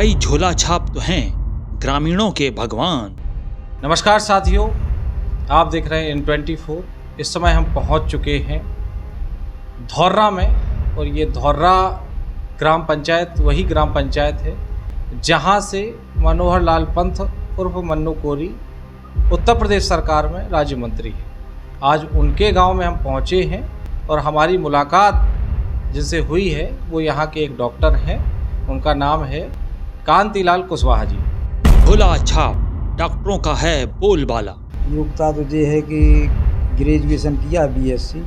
कई झोला छाप तो हैं ग्रामीणों के भगवान। नमस्कार साथियों, आप देख रहे हैं N24। इस समय हम पहुंच चुके हैं धौर्रा में, और ये धौर्रा ग्राम पंचायत वही ग्राम पंचायत है जहां से मनोहर लाल पंथ उर्फ मन्नू कोरी उत्तर प्रदेश सरकार में राज्य मंत्री है। आज उनके गांव में हम पहुंचे हैं और हमारी मुलाकात जिनसे हुई है वो यहाँ के एक डॉक्टर हैं। उनका नाम है कांतिलाल कुशवाहा जी। झोला छाप डॉक्टरों का है बोलबाला। योग्यता तो ये है कि ग्रेजुएशन किया BSc।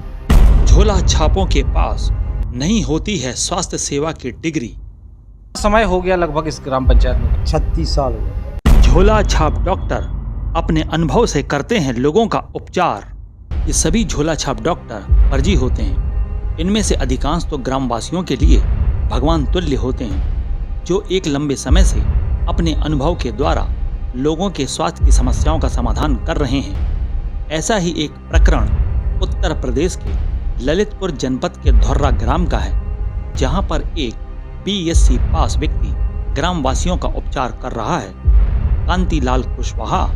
झोला छापों के पास नहीं होती है स्वास्थ्य सेवा की डिग्री। समय हो गया लगभग इस ग्राम पंचायत में 36 साल हुए। झोला छाप डॉक्टर अपने अनुभव से करते हैं लोगों का उपचार। ये सभी झोला छाप डॉक्टर फर्जी होते हैं। इनमें से अधिकांश तो ग्रामवासियों के लिए भगवान तुल्य होते हैं, जो एक लंबे समय से अपने अनुभव के द्वारा लोगों के स्वास्थ्य की समस्याओं का समाधान कर रहे हैं। ऐसा ही एक प्रकरण उत्तर प्रदेश के ललितपुर जनपद के धौर्रा ग्राम का है, जहां पर एक BSc पास व्यक्ति ग्रामवासियों का उपचार कर रहा है। कांतिलाल कुशवाहा,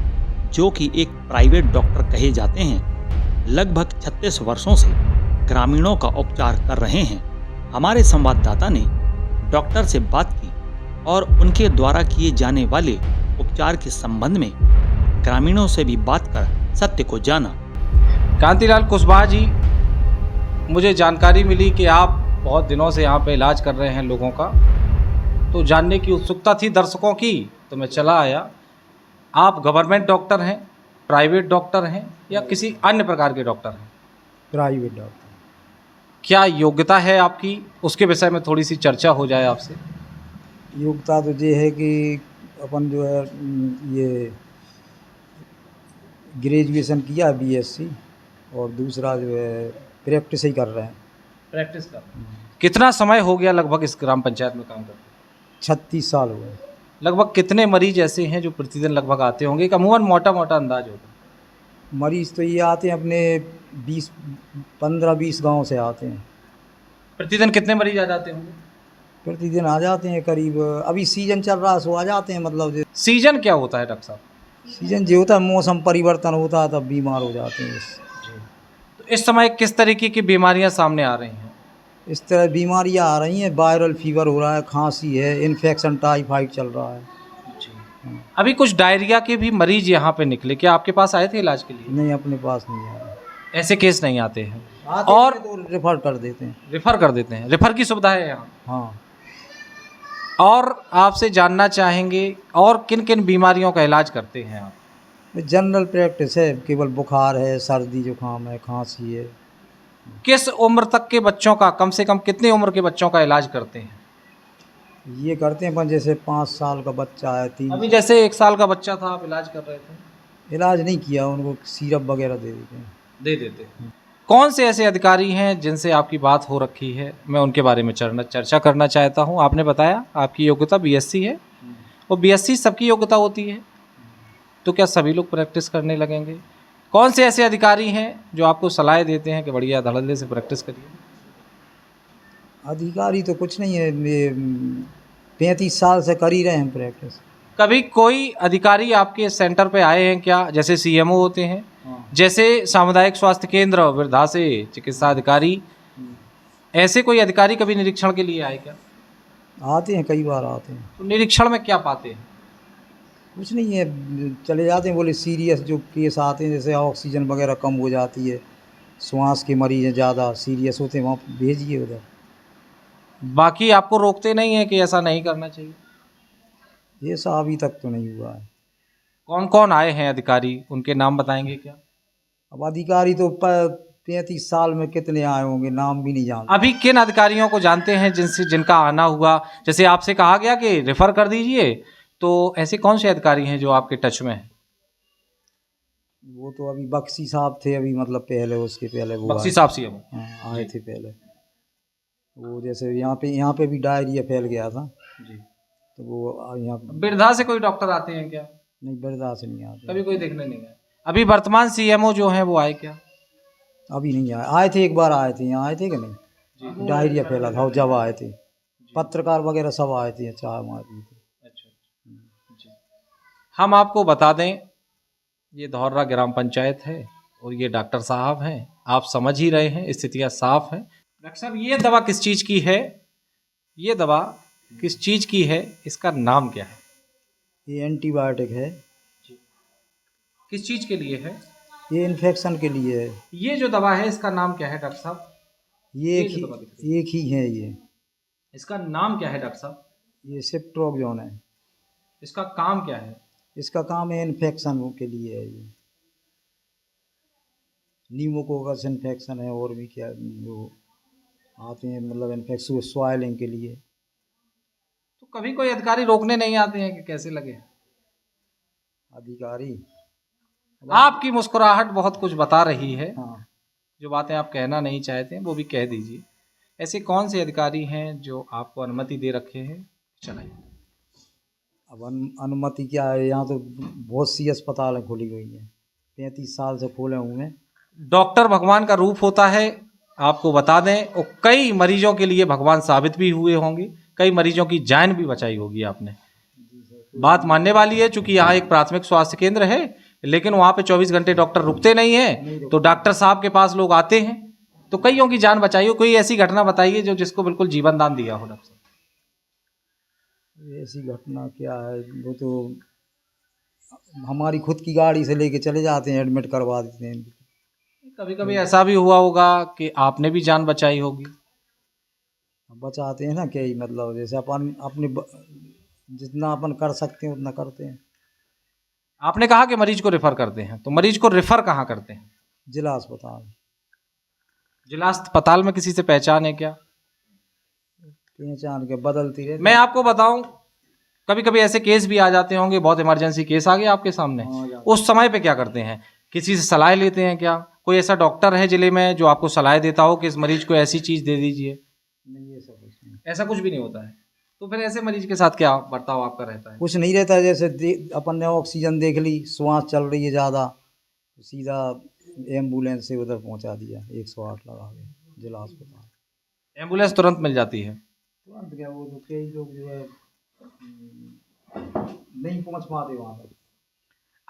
जो कि एक प्राइवेट डॉक्टर कहे जाते हैं, लगभग 36 वर्षों से ग्रामीणों का उपचार कर रहे हैं। हमारे संवाददाता ने डॉक्टर से बात की और उनके द्वारा किए जाने वाले उपचार के संबंध में ग्रामीणों से भी बात कर सत्य को जाना। कांतिलाल कुशवाहा जी, मुझे जानकारी मिली कि आप बहुत दिनों से यहाँ पे इलाज कर रहे हैं लोगों का, तो जानने की उत्सुकता थी दर्शकों की, तो मैं चला आया। आप गवर्नमेंट डॉक्टर हैं, प्राइवेट डॉक्टर हैं या किसी अन्य प्रकार के डॉक्टर हैं? Private doctor. क्या योग्यता है आपकी, उसके विषय में थोड़ी सी चर्चा हो जाए आपसे। योग्यता तो ये है कि अपन जो है ये ग्रेजुएशन किया BSc, और दूसरा जो है प्रैक्टिस ही कर रहे हैं। प्रैक्टिस का कितना समय हो गया लगभग इस ग्राम पंचायत में काम करते? 36 साल हुए। लगभग कितने मरीज ऐसे हैं जो प्रतिदिन लगभग आते होंगे? एक अमूमन मोटा मोटा अंदाज होगा। मरीज तो ये आते हैं अपने 15-20 गांव से आते हैं। प्रतिदिन कितने मरीज आ जाते होंगे? प्रतिदिन आ जाते हैं करीब, अभी सीजन चल रहा है सो आ जाते हैं। मतलब जो सीजन क्या होता है डॉक्टर साहब? सीजन जो होता है, मौसम परिवर्तन होता है, तब बीमार हो जाते हैं। तो इस समय किस तरीके की बीमारियां सामने आ रही हैं? इस तरह बीमारियां आ रही हैं। वायरल फीवर हो रहा है, खांसी है, इन्फेक्शन टाइफाइड चल रहा है। अभी कुछ डायरिया के भी मरीज यहाँ पे निकले, क्या आपके पास आए थे इलाज के लिए? नहीं, अपने पास नहीं आया। ऐसे केस नहीं आते हैं और तो रेफर कर देते हैं। रेफर कर देते हैं। रेफर की सुविधा है यहाँ? हाँ। और आपसे जानना चाहेंगे और किन किन बीमारियों का इलाज करते हैं आप? जनरल प्रैक्टिस है, केवल बुखार है, सर्दी जुकाम है, खांसी है। किस उम्र तक के बच्चों का, कम से कम कितनी उम्र के बच्चों का इलाज करते हैं? ये करते हैं अपन, जैसे 5 साल का बच्चा है, 3। अभी जैसे 1 साल का बच्चा था, आप इलाज कर रहे थे? इलाज नहीं किया, उनको सिरप वगैरह दे देते हैं। दे देते हैं। कौन से ऐसे अधिकारी हैं जिनसे आपकी बात हो रखी है? मैं उनके बारे में चर्चा करना चाहता हूं। आपने बताया आपकी योग्यता BSc है, और BSc सबकी योग्यता होती है, तो क्या सभी लोग प्रैक्टिस करने लगेंगे? कौन से ऐसे अधिकारी हैं जो आपको सलाह देते हैं कि बढ़िया धड़ल्ले से प्रैक्टिस करिए? अधिकारी तो कुछ नहीं है, 35 साल से कर ही रहे हैं प्रैक्टिस। कभी कोई अधिकारी आपके सेंटर पे आए हैं क्या? जैसे CMO होते हैं, जैसे सामुदायिक स्वास्थ्य केंद्र, वृद्धा से चिकित्सा अधिकारी, ऐसे कोई अधिकारी कभी निरीक्षण के लिए आए क्या? आते हैं, कई बार आते हैं। तो निरीक्षण में क्या पाते हैं? कुछ नहीं है, चले जाते हैं। बोले सीरियस जो केस आते हैं, जैसे ऑक्सीजन वगैरह कम हो जाती है, श्वास के मरीज हैं ज़्यादा सीरियस होते हैं, वहाँ भेजिए उधर। बाकी आपको रोकते नहीं है कि ऐसा नहीं करना चाहिए? ये सब अभी तक तो नहीं हुआ है। कौन कौन आए हैं अधिकारी, उनके नाम बताएंगे क्या? अब अधिकारी तो 35 साल में कितने आए होंगे, नाम भी नहीं जानते। अभी किन अधिकारियों को जानते हैं जिनका आना हुआ? जैसे आपसे कहा गया कि रेफर कर दीजिए, तो ऐसे कौन से अधिकारी हैं जो आपके टच में हैं? वो तो अभी बख्शी साहब थे, अभी मतलब पहले, उसके पहले वो बख्शी साहब CMO आए थे पहले। वो जैसे यहाँ पे भी डायरिया फैल गया था जी, तो वो यहाँ। बिरधा से कोई डॉक्टर आते हैं क्या? नहीं, बर्दाश्त नहीं आते, कभी कोई देखने नहीं आया। अभी वर्तमान CMO जो है वो आए क्या? अभी नहीं आए। आए थे, एक बार आए थे, यहाँ आए थे कि नहीं, डायरिया फैला था जब आए थे। पत्रकार वगैरह सब आए थे, चाय मारी थी। हम आपको बता दें, ये धौर्रा ग्राम पंचायत है और ये डॉक्टर साहब हैं। आप समझ ही रहे हैं, स्थितियाँ साफ हैं। डॉक्टर साहब, ये दवा किस चीज़ की है? ये दवा किस चीज़ की है? इसका नाम क्या है? ये एंटीबायोटिक है। किस चीज़ के लिए है? ये इन्फेक्शन के लिए है। ये जो दवा है इसका नाम क्या है डॉक्टर साहब? ये जो दवा दिख रही है, एक ही है ये। इसका नाम क्या है डॉक्टर साहब? ये सिप्ट्रोक्सोन है। इसका काम क्या है? इसका काम है इन्फेक्शन के लिए है ये। न्यूमोकोकस इन्फेक्शन है और भी क्या जो आते हैं, मतलब इन्फेक्शन स्वाइलिंग के लिए। तो कभी कोई अधिकारी रोकने नहीं आते हैं कि कैसे लगे? अधिकारी आपकी मुस्कुराहट बहुत कुछ बता रही है। हाँ, जो बातें आप कहना नहीं चाहते हैं वो भी कह दीजिए। ऐसे कौन से अधिकारी हैं जो आपको अनुमति दे रखे हैं? चलाइए। अब अनुमति क्या है, यहाँ तो बहुत सी अस्पतालें खुली हुई हैं, 35 साल से खोले हुए हैं। डॉक्टर भगवान का रूप होता है, आपको बता दें, और कई मरीजों के लिए भगवान साबित भी हुए होंगे, कई मरीजों की जान भी बचाई होगी आपने। बात मानने वाली है, चूंकि यहाँ एक प्राथमिक स्वास्थ्य केंद्र है, लेकिन वहाँ पे 24 घंटे डॉक्टर रुकते नहीं हैं, तो डॉक्टर साहब के पास लोग आते हैं, तो कईयों की जान बचाई हो। कोई ऐसी घटना बताइए जो जिसको बिल्कुल जीवन दान दिया हो डॉक्टर साहब। ऐसी घटना क्या है, वो तो हमारी खुद की गाड़ी से लेके चले जाते हैं, एडमिट करवा देते हैं। कभी कभी ऐसा भी हुआ होगा कि आपने भी जान बचाई होगी। बचाते हैं ना, क्या ही मतलब, जैसे अपन अपने जितना अपन कर सकते हैं उतना करते हैं। आपने कहा कि मरीज को रेफर करते हैं, तो मरीज को रेफर कहाँ करते हैं? जिला अस्पताल। जिला अस्पताल में किसी से पहचान है क्या? पहचान के बदलती रहती। मैं आपको बताऊं, कभी कभी ऐसे केस भी आ जाते होंगे, बहुत इमरजेंसी केस आ गए आपके सामने, उस समय पे क्या करते हैं? किसी से सलाह लेते हैं क्या? कोई ऐसा डॉक्टर है जिले में जो आपको सलाह देता हो कि इस मरीज को ऐसी चीज दे दीजिए? नहीं, ये सब कुछ नहीं। ऐसा कुछ भी नहीं होता है। तो फिर ऐसे मरीज के साथ क्या बर्ताव आपका रहता है? कुछ नहीं रहता, जैसे अपन ने ऑक्सीजन देख ली, श्वास चल रही है ज़्यादा, तो सीधा एम्बुलेंस से उधर पहुंचा दिया, 108 लगा के जिला अस्पताल। एम्बुलेंस तुरंत मिल जाती है? तुरंत क्या, वो तो कई लोग जो है नहीं पहुंच पाते वहाँ पर।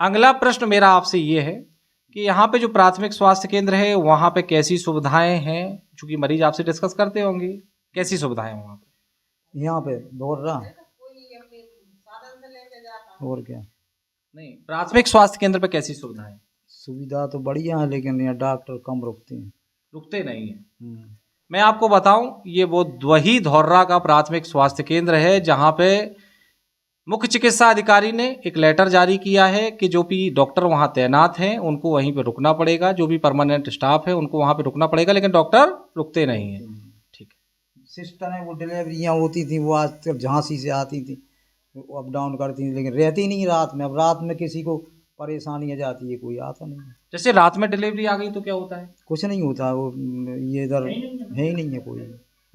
अगला प्रश्न मेरा आपसे ये है कि यहाँ पे जो प्राथमिक स्वास्थ्य केंद्र है वहाँ पे कैसी सुविधाएं हैं? चूंकि मरीज आपसे डिस्कस करते होंगे, कैसी सुविधाएं हैं वहाँ पे? यहाँ पे दौड़ रहा और क्या। नहीं, प्राथमिक स्वास्थ्य केंद्र पे कैसी सुविधाएं? सुविधा तो बढ़िया है, लेकिन यहाँ डॉक्टर कम रुकते हैं। रुकते नहीं है। मैं आपको बताऊं, ये वो वही धौर्रा का प्राथमिक स्वास्थ्य केंद्र है जहां पे मुख्य चिकित्सा अधिकारी ने एक लेटर जारी किया है कि जो भी डॉक्टर वहां तैनात हैं उनको वहीं पे रुकना पड़ेगा, जो भी परमानेंट स्टाफ है उनको वहां पे रुकना पड़ेगा, लेकिन डॉक्टर रुकते नहीं है। ठीक है। सिस्टर है, वो डिलीवरियाँ होती थी, वो आज तक झांसी से आती थी, वो अप डाउन करती थी, लेकिन रहती नहीं रात में। अब रात में किसी को परेशानी आ जाती है, कोई आता नहीं है। जैसे रात में डिलीवरी आ गई तो क्या होता है? कुछ नहीं होता, वो ये इधर है ही नहीं है कोई,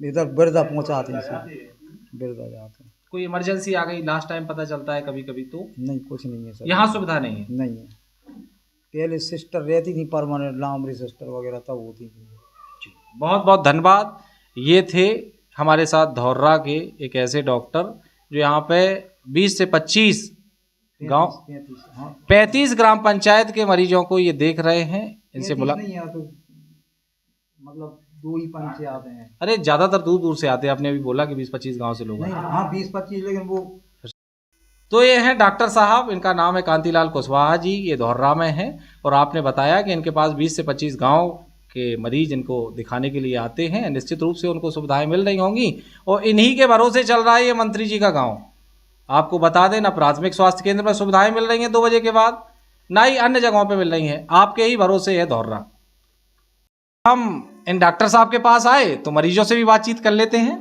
इधर बिरदा पहुंचाते हैं, बिरदा जाते हैं। कोई इमरजेंसी आ गई लास्ट टाइम पता चलता है कभी कभी, तो नहीं, कुछ नहीं है सर, यहाँ सुविधा नहीं है। नहीं है। पहले सिस्टर रहती थी परमानेंट, लामरी सिस्टर वगैरह तब होती थी। बहुत बहुत धन्यवाद। ये थे हमारे साथ धौर्रा के एक ऐसे डॉक्टर जो यहाँ पे 20 से 25 गांव 35 ग्राम पंचायत के मरीजों को ये देख रहे हैं। इनसे बोला नहीं है तो मतलब 2 ही पंचायत हैं। अरे ज्यादातर दूर दूर से आते हैं, आपने अभी बोला कि 20-25 गांव से लोग आते हैं। हाँ 20-25, लेकिन वो तो ये हैं डॉक्टर साहब, इनका नाम है कांतिलाल कुशवाहा जी, ये धौर्रा में हैं और आपने बताया कि इनके पास 20 से 25 गांव के मरीज इनको दिखाने के लिए आते हैं। निश्चित रूप से उनको सुविधाएं मिल रही होंगी और इन्हीं के भरोसे चल रहा है ये मंत्री जी का गाँव। आपको बता दें, ना प्राथमिक स्वास्थ्य केंद्र में सुविधाएं मिल रही हैं 2 बजे के बाद, ना ही अन्य जगहों पे मिल रही हैं, आपके ही भरोसे है धौर्रा। हम इन डॉक्टर साहब के पास आए तो मरीजों से भी बातचीत कर लेते हैं।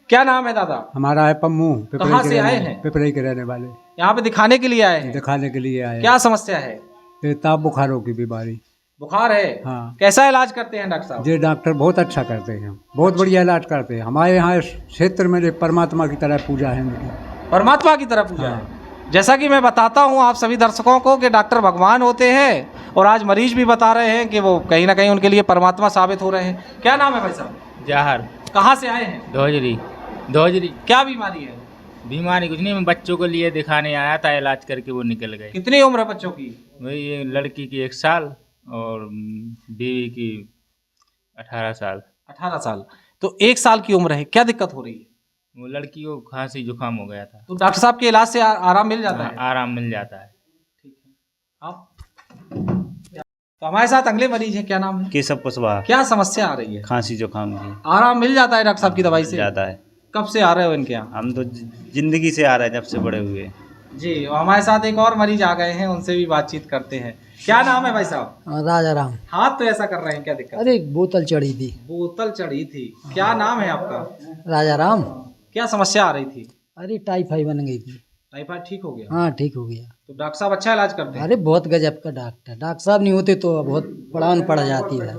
क्या नाम है दादा? हमारा है पम्मू। कहाँ से आए हैं? पिपराई के रहने वाले। यहाँ पे दिखाने के लिए आए हैं? दिखाने के लिए आए। क्या समस्या है? ये ताप बुखारों की बीमारी। बुखार है? हाँ। कैसा इलाज करते हैं डॉक्टर साहब? ये डॉक्टर बहुत अच्छा करते हैं, बहुत बढ़िया इलाज करते हैं। हमारे यहाँ क्षेत्र में परमात्मा की तरह पूजा है उनकी। परमात्मा की तरह पूजा है। जैसा कि मैं बताता हूँ आप सभी दर्शकों को कि डॉक्टर भगवान होते हैं और आज मरीज भी बता रहे हैं कि वो कहीं ना कहीं उनके लिए परमात्मा साबित हो रहे हैं। क्या नाम है भाई साहब? जहर। कहाँ से आए हैं? धोजरी। धोजरी। क्या बीमारी है? बीमारी कुछ नहीं, मैं बच्चों को लिए दिखाने आया था, इलाज करके वो निकल गए। कितनी उम्र है बच्चों की? वही ये लड़की की 1 साल और बीवी की 18 साल। 18 साल। तो 1 साल की उम्र है, क्या दिक्कत हो रही है? वो लड़की को खांसी जुकाम हो गया था। तो डॉक्टर साहब के इलाज से आराम मिल जाता है? आराम मिल जाता है। आप तो हमारे साथ अगले मरीज हैं, क्या नाम है? केशव कुशवाहा। क्या समस्या आ रही है? खांसी जुकाम की आराम मिल जाता है डॉक्टर साहब की दवाई से? ज़्यादा है। कब से आ रहे हो इनके यहाँ? हम तो जिंदगी से आ रहे हैं जब से बड़े हुए। जी, और हमारे साथ एक और मरीज आ गए हैं, उनसे भी बातचीत करते हैं। क्या नाम है भाई साहब? राजा राम। हाथ तो ऐसा कर रहे हैं, क्या दिक्कत? अरे बोतल चढ़ी थी। बोतल चढ़ी थी। क्या नाम है आपका? राजा राम। क्या समस्या आ रही थी? अरे टाइफाइड बन गई थी। टाइफाइड ठीक हो गया? हाँ ठीक हो गया। तो डॉक्टर साहब अच्छा इलाज करते हैं? अरे बहुत गजब का डॉक्टर साहब नहीं होते तो बहुत पड़ान पड़ जाती है।